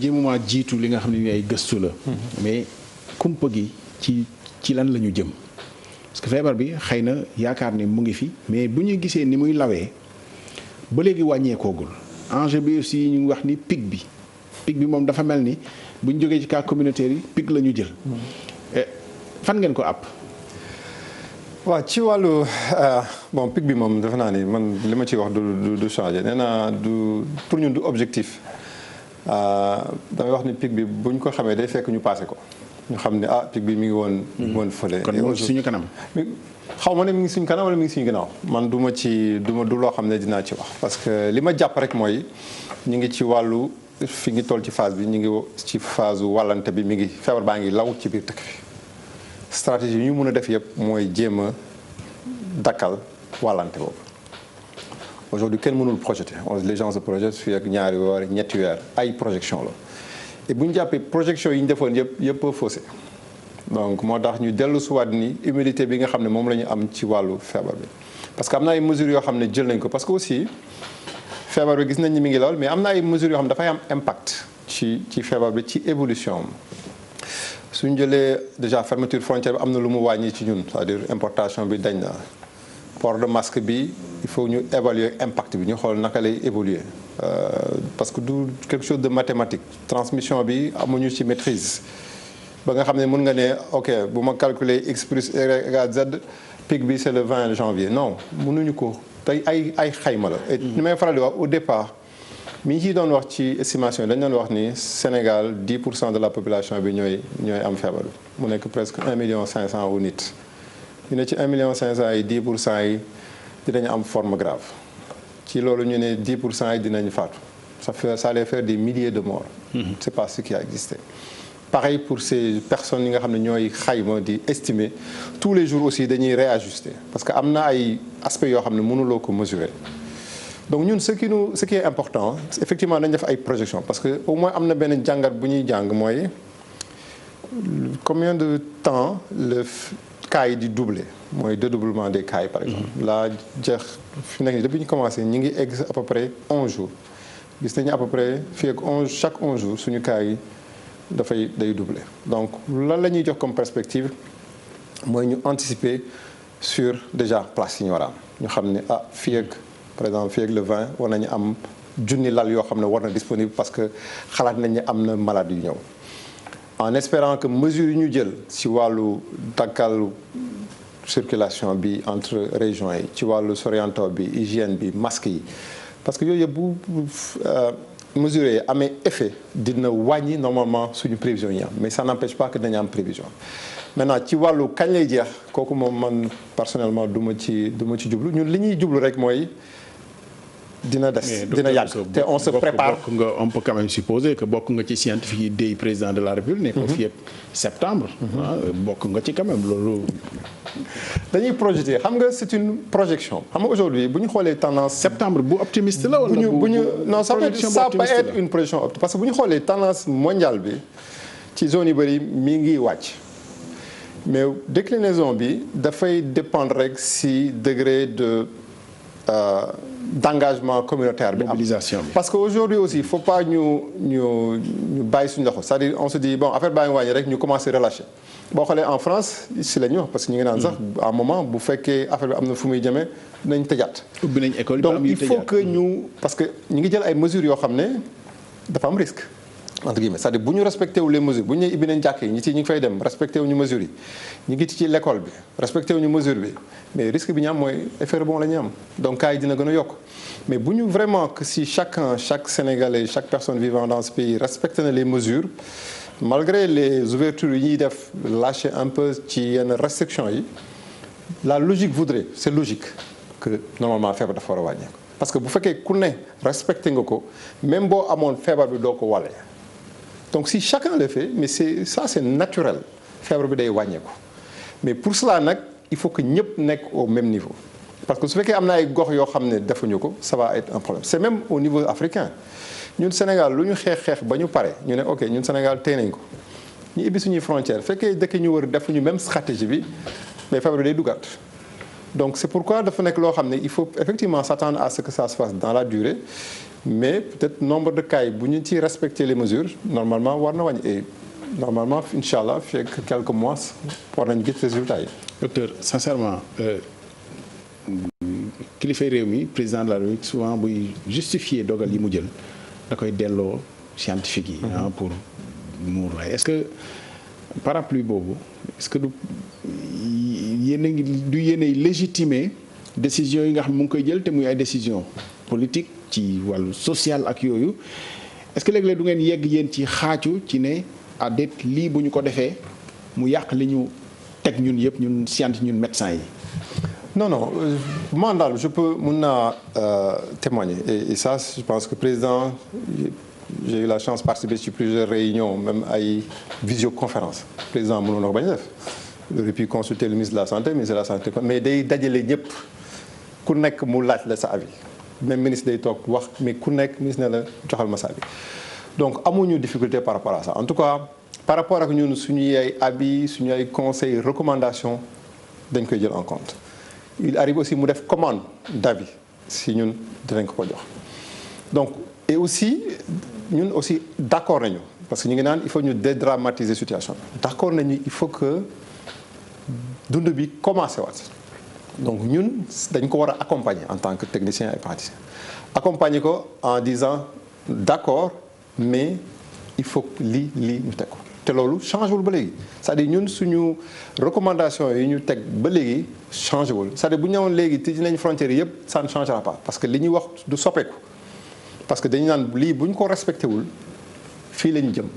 jéemuma jiitu li nga xam ne ay gëstu la. mais kumpa gi ci lan la ñu jëm. parce que feebar bi xëy na yaakaar ne mu ngi fi mais bu ñu gisee ni muy lawee ba léegi wàññeekoogul enjeu bi aussi ñu ngi wax ni pic bi moom dafa mel ni bu ñu jógee ci cas communautaire yi pic la ñu jël. fan ngeen ko àpp. waaw ci wàllu bon pic bi moom defe naa ni man li ma ciy wax du changer nee naa du pour ñun du objectif damay wax ni pic bi bu ñu ko xamee day fekk ñu passé ko ñu xam ne pic bi mi ngi woon fële. kon mu ngi suñu kanam. xaw ma ne mi ngi suñu kanam wala mi ngi suñu ginnaaw man du loo xam ne dinaa ci wax parce que li ma jàpp rek mooy ñu ngi ci wàllu fi ngi toll ci phase bi ñu ngi ci phase wàllante bi mi ngi feebar baa ngi law ci biir dëkk bi. stratégie yi ñu mën a def yëpp mooy jéem a dakkal wàllante boobu aujourd'hui kenn mënul projeter les gens se projettent fii ak ñaari weer ñetti weer ay projection la et bu ñu jàppee projection yi ñu defoon yëpp a faussé donc moo tax ñu dellu suwaat ni humilité bi nga xam ne moom la ñu am ci wàllu feebar bi parce que am na ay mesures yoo xam ne jël nañ ko parce que aussi feebar bi gis nañ ni mi ngi lool mais am na ay mesures yoo xam ne dafay am impact ci feebar bi ci évolution am suñ jëlee déjà fermeture frontière bi am na lu mu wàññi ci ñun c'est-à-dire importation bi dañ na port de masque bi il faut ñu évaluer impact bi ñu xool naka lay évoluer parce que du quelque chose de mathématique transmission bi amuñu ci maîtrise ba nga xam ne mën nga ne ok bu ma calculer x plus y égale z pic bi c'est le 20 janvier non mënuñu ko tey ay xayma la et ni may faral di wax au départ mi ngi ciy doon wax ci estimation yi dañu doon wax ni Sénégal 10% de la population bi ñooy am feebar bi mu nekk presque 1,5 million wu nit ñu ne ci 1,5 million yi 10% yi dinañu am forme grave ci loolu ñu ne 10% yi dinañu faatu ça allait faire des milliers de morts. C'est pas ce qui a existé. Pareil pour ces personnes yi nga xam ne ñooy xayma di estimer tous les jours aussi dañuy réajuster parce que am na ay aspects yoo xam ne mënuloo ko mesurer. donc ñun ce qui est important effectivement dañ def ay projections parce que au moins am na benn jàngat bu ñuy jàng mooy combien de temps le cas yi di doubler mooy dédoublement des cas yi par exemple. laa jeex fi nekk nii depuis ñu commencé ñu ngi egg à peu près 11 jours gis nañu à peu près fii ak chaque 11 jours suñu cas yi day doubler donc lan la ñuy jox comme perspective mooy ñu anticiper sur déjà place yi ñu war a am ñu xam ne fii ak par exemple fii ak le 20 war nañu am junni lal yoo xam ne war na disponible parce que xalaat nañ ne am na malade yu ñëw en espérant que mesures yi ñu jël ci wàllu dakkal circulation bi entre régions yi ci wàllu sorianto bi hygiène bi masque yi parce que yooyu yëpp bu mesures yi amee effet dina wàññi normalement suñu prévision yi am mais ça n'empêche pas que dañu am prévision maintenant ci wàllu kañ lay jeex kooku moom man personnellement du ma ci jublu ñun li ñuy jublu rek mooy dina des dina yàgg te on se prépare on peut quand même supposer que bokk nga ci scientifique yi dey président de la République ne ko fii ak septembre bokk nga ci quand même loolu dañuy projeter xam nga c'est une projection xam nga aujourd'hui bu ñu xoolee tendance septembre bu optimiste la wala non ça peut être une projection optimiste parce que bu ñu xoolee tendance mondiale bi ci zone yu bëri mi ngi wàcc mais déclinaison bi dafay dépendre rek si degré d'engagement communautaire bi mobilisation bi parce que aujourd'hui aussi il faut pas ñu bàyyi suñu loxo c'est-à-dire on se dit bon affaire baa ngi wàññi rek ñu commencer relâcher boo xoolee en France si la ñuy wax parce que ñu ngi naan sax à un moment bu fekkee affaire bi am na fu muy jëmee dinañ tëjaat. ubbi nañ école donc il faut que parce que ñu ngi jël ay mesures yoo xam ne dafa am risque entre guillemets c'est-à-dire bu ñu respecté wu les mesures bu ñu nee ubbi nañ jàkk yi ñi ñu ngi fay dem respecté wu ñu mesures yi ñu ngi ci l'école bi respecté wu ñu mesure bi mais risque bi ñu am mooy effet rebond la ñu am donc cas yi dina gën a yokk mais bu ñu vraiment que si chaque Sénégalais chaque personne vivant dans ce pays respecte na les mesures malgré les ouvertures yi ñuy def lâcher un peu ci yenn restrictions yi la logique voudrait c'est logique que normalement feebar dafa war a wàññeeku parce que bu fekkee ku ne respecté nga ko même boo amoon feebar bi doo ko wàlle donc si chacun le fait mais c'est naturel feebar bi day wàññeeku mais pour cela nag il faut que ñëpp nekk au même niveau parce que su fekkee am na ay gox yoo xam ne defuñu ko ça va être un problème c'est même au niveau africain ñun Sénégal lu ñu xeex ba ñu pare ñu ne ok ñun Sénégal tey nañ ko ñu ibbi suñuy frontière fekkee dëkk ñu wër defuñu même stratégie bi mais feebar bi day dugaat donc c'est pourquoi dafa nekk loo xam ne il faut effectivement s'attendre à ce que ça se fasse dans la durée mais peut-être nombre de cas yi bu ñu ci respecter les mesures normalement war na wàññi et normalement incha allah fii ak quelques mois war nañu gis résultats yi. docteur sincèrement kilifay réew mi président de la République souvent buy justifier dogal yi mu jël da koy delloo scientifique yi. pour muur waaye est-ce que parapluie boobu est-ce que du yéen a ngi du yéenay légitimer décision yi nga xam mu ngi koy jël te muy ay décision politique ci wàllu social ak yooyu est-ce que léeg-léeg du ngeen yegg yéen ci xaacu ci ne ah déet lii bu ñu ko defee mu yàq li ñu teg ñun yëpp ñun scientifique ñun médecins yi. non man daal je peux mun naa témoigner et ça je pense que président j'ai eu la chance de participer ci plusieurs réunions même ay visioconférence président mënoon na ko bañ a def il aurait pu consulter le ministre de la santé ministre de la santé mais day dajale ñëpp ku nekk mu laaj la sa avis même ministre day toog wax mais ku nekk ministre ne la joxal ma sa avis donc amuñu difficulté par rapport à ça en tout cas par rapport ak ñun suñuy ay avis suñu ay conseils recommandations dañ koy jël en compte. Il arrive aussi mu def commande d'avis si ñun dinañ ko jox donc et aussi ñun aussi d'accord nañu parce que ñu ngi naan il faut ñu dédramatiser situation bi d'accord nañu il faut que dund bi commencé waat donc ñun dañ ko war a accompagner en tant que technicien et praticien accompagner ko en disant d'accord mais il faut lii ñu teg ko te loolu changé wul ba léegi c'est-à-dire ñun suñu recommandation yi ñu teg ba léegi changé wul c'est-à-dire bu ñu ñëwoon léegi tëj nañ frontières yëpp ça ne changera pas parce que li ñuy wax du soppeeku parce que dañu naan lii bu ñu ko respecté wul fii la ñu jëm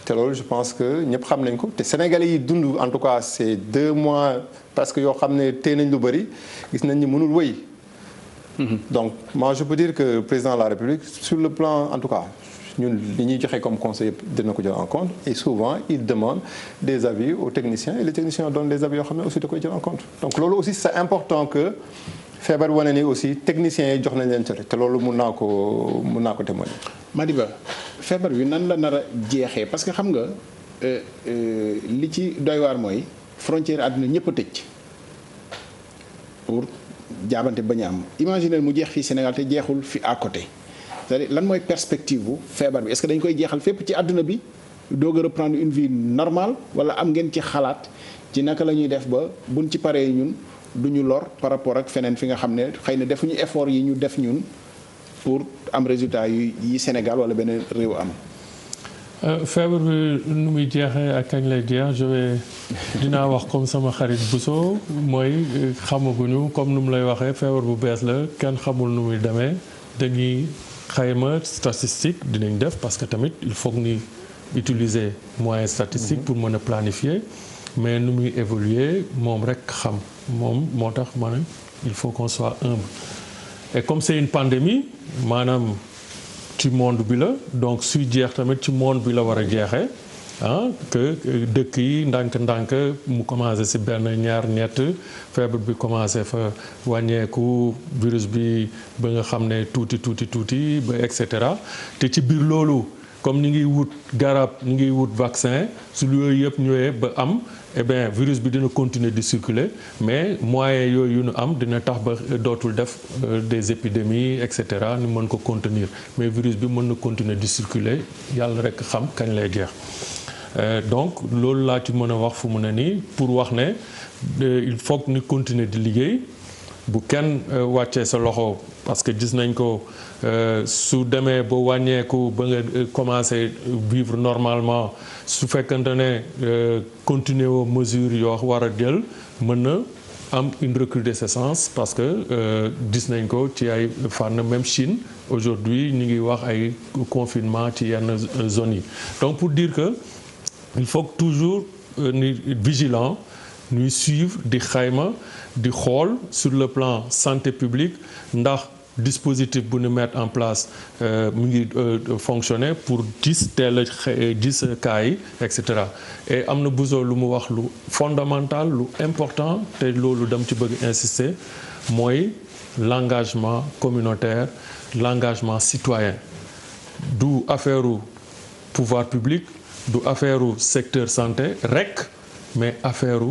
te loolu je pense que ñëpp xam nañ ko te Sénégalais yi dund en tout cas ces 2 mois parce que yoo xam ne téye nañ lu bëri gis nañ ni mënul wëy. Donc moi je peux dire que le président de la République sur le plan en tout cas ñun li ñuy joxe comme conseil dina ko jël en compte et souvent il demande des avis aux techniciens et les techniciens donnent des avis yoo xam ne aussi da koy jël en compte donc loolu aussi c'est important que feebar wane ni aussi techniciens yi jox nañ leen cër te loolu mun naa ko témoigner. Madiba feebar bi nan la nar a jeexee parce que xam nga li ci doy waar mooy frontière àdduna ñëpp a tëj pour jaabante bañ a am imaginer mu jeex fii Sénégal te jeexul fi à côté. c'est-à-dire lan mooy perspective bu feebar bi est-ce que dañ koy jeexal fépp ci àdduna bi doog a reprendre une vie normale wala am ngeen ci xalaat ci naka la ñuy def ba buñ ci paree ñun du ñu lor par rapport ak feneen fi nga xam ne xëy na defuñu effort yi ñu def ñun pour am résultat yi Sénégal wala beneen réew am. feebar bi nu muy jeexee ak kañ lay jeex dinaa wax comme sama xarit Bousso mooy xamaguñu comme nu mu lay waxee feebar bu bees la kenn xamul nu muy demee dañuy. xayma statistique dinañ def parce que tamit il faut que ñu utiliser moyens statistiques pour mën a planifier mais nu muy évoluer moom rek xam moom moo tax ma ne il faut qu'on soit humble et comme c'est une pandémie maanaam ci monde bi la donc suy jeex tamit ci monde bi la war a jeexee que dëkk yi ndànk-ndànk mu commencé ci benn ñaar ñett feebar bi commencé fa wàññeeku virus bi ba nga xam ne tuuti ba et cetera te ci biir loolu comme ñu ngi wut garab ñu ngi wut vaccin su yooyu yëpp ñëwee ba am eh bien virus bi dina continuer di circuler mais moyens yooyu nu am dina tax ba dootul def des épidémies et cetera ñu mën ko contenir mais virus bi mën na continuer di circuler yàlla rek xam kañ lay jeex. Donc loolu laa ci mën a wax fu mu ne nii pour wax ne il faut que ñu continuer di liggéey bu kenn wàccee sa loxo parce que gis nañ ko su demee ba wàññeeku ba nga commencer vivre normalement su fekkante ne continuer aux mesures yoo war a jël mën na am une recrudescence parce que gis nañ ko ci ay fànn même Chine aujourd'hui ñu ngi wax ay confinement ci yenn zones yi donc pour dire que il faut que toujours ni vigilant ñuy suivre di xayma di xool sur le plan santé publique ndax dispositif bu ñu mettre en place mu ngi fonctionner pour gis teel a gis cas yi et cetera et am na besoin lu mu wax lu fondamental lu important te loolu dam ci bëgg insister mooy l'engagement communautaire l'engagement citoyen du affaire pouvoir public du affaire secteur santé rek mais affaire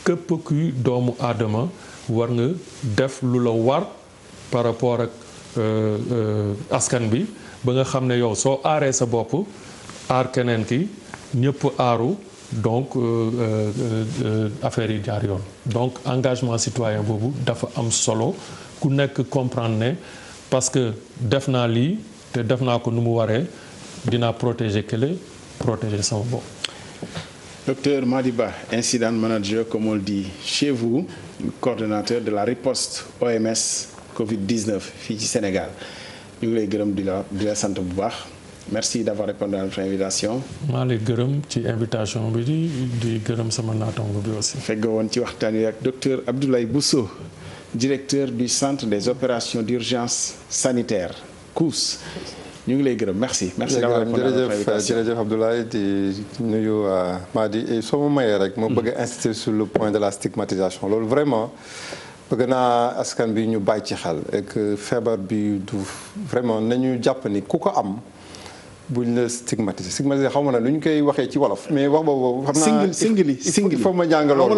képp kuy doomu aadama war nga def lu la war par rapport ak askan bi ba nga xam ne yow soo aaree sa bopp aar keneen ki ñëpp aaru donc affaire yi jaar yoon donc engagement citoyen boobu dafa am solo ku nekk comprendre ne parce que def naa lii te def naa ko nu mu waree dinaa protéger kële protéger sama bopp. Docteur Mady Ba, incident manager comme on le dit chez vous, coordonnateur de la riposte OMS Covid-19 fii ci Sénégal ñu ngi lay gërëm di la sant bu baax merci d'avoir répondu à notre invitation. maa lay gërëm ci invitation bi di gërëm sama naataango bi aussi. fegg woon ci waxtaan wi ak docteur Abdoulaye Bousso directeur du centre des opérations d'urgence sanitaire COUS. ñu ngi lay gërëm merci d'avoir répondu à notre invitation. jërëjëf Abdoulaye di nuyu Mady et soo ma mayee rek ma bëgg a insister sur le point de la stigmatisation loolu vraiment bëgg naa askan bi ñu bàyyi ci xel et que feebar bi du vraiment nañu jàpp ni ku ko am buñ la stigmatiser xaw ma na lu ñu koy waxee ci wolof mais wax boobu xam naa singli il faut ma jàng loolu